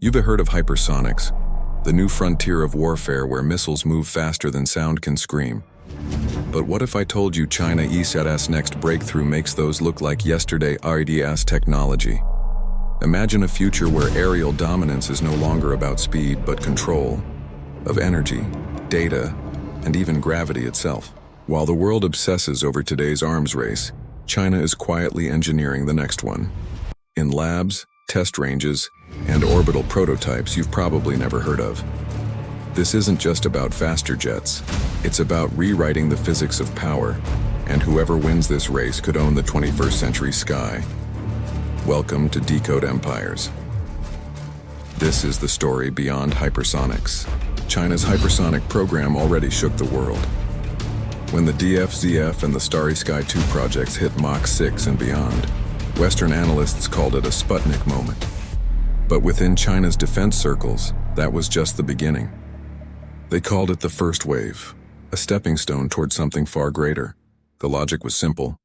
You've heard of hypersonics, the new frontier of warfare where missiles move faster than sound can scream. But what if I told you China ESAT's next breakthrough makes those look like yesterday RDS technology? Imagine a future where aerial dominance is no longer about speed but control of energy, data, and even gravity itself. While the world obsesses over today's arms race, China is quietly engineering the next one. In labs, test ranges, and orbital prototypes you've probably never heard of. This isn't just about faster jets, it's about rewriting the physics of power, and whoever wins this race could own the 21st century sky. Welcome to Decode Empires. This is the story beyond hypersonics. China's hypersonic program already shook the world. When the DFZF and the Starry Sky 2 projects hit Mach 6 and beyond, Western analysts called it a Sputnik moment. But within China's defense circles, that was just the beginning. They called it the first wave, a stepping stone toward something far greater. The logic was simple.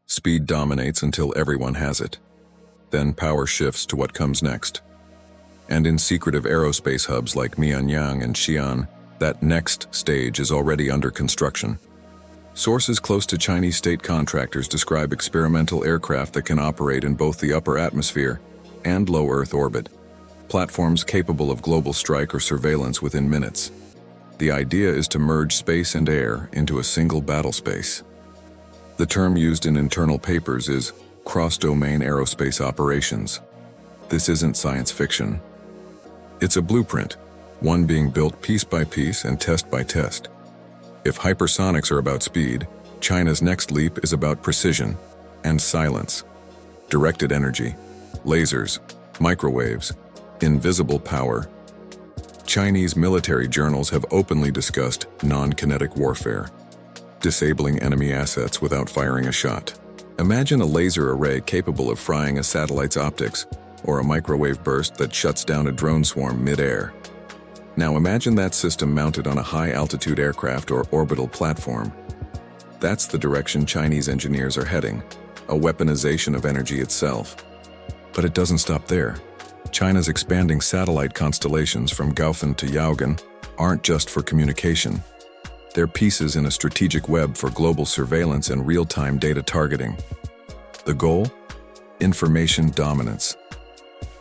Speed dominates until everyone has it. Then power shifts to what comes next. And in secretive aerospace hubs like Mianyang and Xi'an, that next stage is already under construction. Sources close to Chinese state contractors describe experimental aircraft that can operate in both the upper atmosphere and low Earth orbit, platforms capable of global strike or surveillance within minutes. The idea is to merge space and air into a single battle space. The term used in internal papers is cross-domain aerospace operations. This isn't science fiction. It's a blueprint, one being built piece by piece and test by test. If hypersonics are about speed, China's next leap is about precision and silence. Directed energy, lasers, microwaves, invisible power. Chinese military journals have openly discussed non-kinetic warfare, disabling enemy assets without firing a shot. Imagine a laser array capable of frying a satellite's optics, or a microwave burst that shuts down a drone swarm mid-air. Now imagine that system mounted on a high-altitude aircraft or orbital platform. That's the direction Chinese engineers are heading, a weaponization of energy itself. But it doesn't stop there. China's expanding satellite constellations from Gaofen to Yaogan aren't just for communication. They're pieces in a strategic web for global surveillance and real-time data targeting. The goal? Information dominance.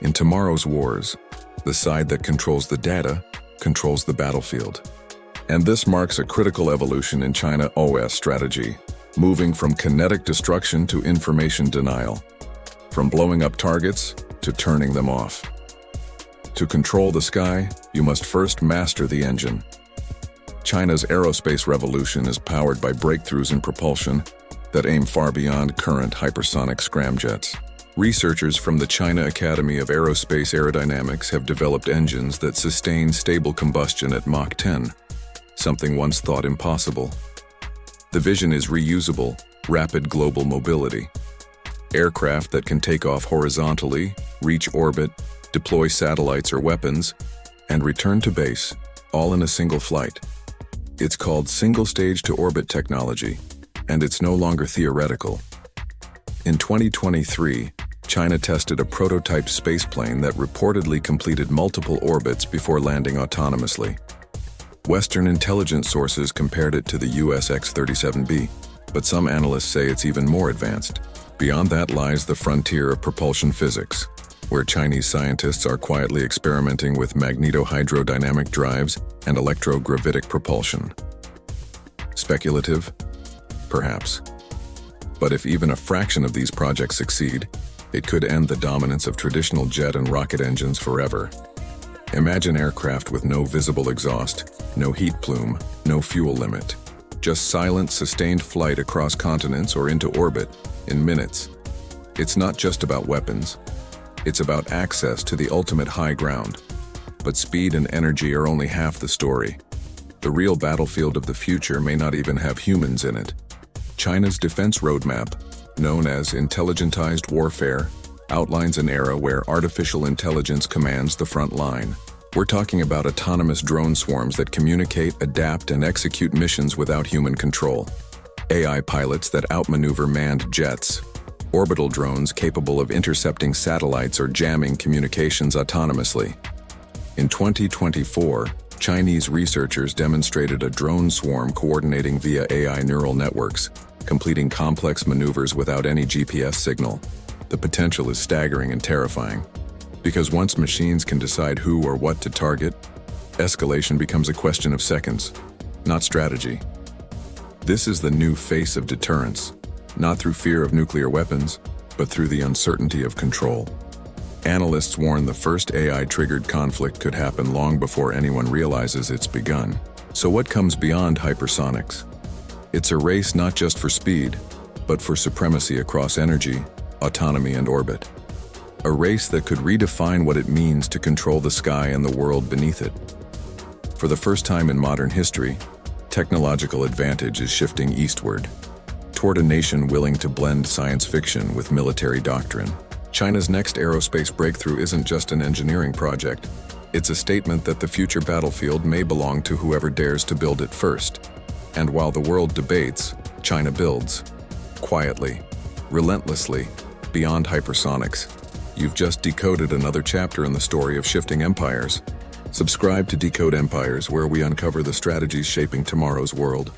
In tomorrow's wars, the side that controls the data controls the battlefield. And this marks a critical evolution in China OS strategy, moving from kinetic destruction to information denial, from blowing up targets to turning them off. To control the sky, you must first master the engine. China's aerospace revolution is powered by breakthroughs in propulsion that aim far beyond current hypersonic scramjets. Researchers from the China Academy of Aerospace Aerodynamics have developed engines that sustain stable combustion at Mach 10, something once thought impossible. The vision is reusable, rapid global mobility. Aircraft that can take off horizontally, reach orbit, deploy satellites or weapons, and return to base, all in a single flight. It's called single-stage-to-orbit technology, and it's no longer theoretical. In 2023, China tested a prototype spaceplane that reportedly completed multiple orbits before landing autonomously. Western intelligence sources compared it to the US X-37B, but some analysts say it's even more advanced. Beyond that lies the frontier of propulsion physics, where Chinese scientists are quietly experimenting with magnetohydrodynamic drives and electrogravitic propulsion. Speculative? Perhaps. But if even a fraction of these projects succeed, it could end the dominance of traditional jet and rocket engines forever. Imagine aircraft with no visible exhaust, no heat plume, no fuel limit. Just silent, sustained flight across continents or into orbit in minutes. It's not just about weapons. It's about access to the ultimate high ground. But speed and energy are only half the story. The real battlefield of the future may not even have humans in it. China's defense roadmap, known as intelligentized warfare, outlines an era where artificial intelligence commands the front line. We're talking about autonomous drone swarms that communicate, adapt, and execute missions without human control. AI pilots that outmaneuver manned jets. orbital drones capable of intercepting satellites or jamming communications autonomously. In 2024, Chinese researchers demonstrated a drone swarm coordinating via AI neural networks, completing complex maneuvers without any GPS signal. The potential is staggering and terrifying. Because once machines can decide who or what to target, escalation becomes a question of seconds, not strategy. This is the new face of deterrence, not through fear of nuclear weapons, but through the uncertainty of control. Analysts warn the first AI-triggered conflict could happen long before anyone realizes it's begun. So what comes beyond hypersonics? It's a race not just for speed, but for supremacy across energy, autonomy, and orbit. A race that could redefine what it means to control the sky and the world beneath it. For the first time in modern history, technological advantage is shifting eastward, toward a nation willing to blend science fiction with military doctrine. China's next aerospace breakthrough isn't just an engineering project. It's a statement that the future battlefield may belong to whoever dares to build it first. And while the world debates, China builds. Quietly, relentlessly, beyond hypersonics. You've just decoded another chapter in the story of shifting empires. Subscribe to Decode Empires, where we uncover the strategies shaping tomorrow's world.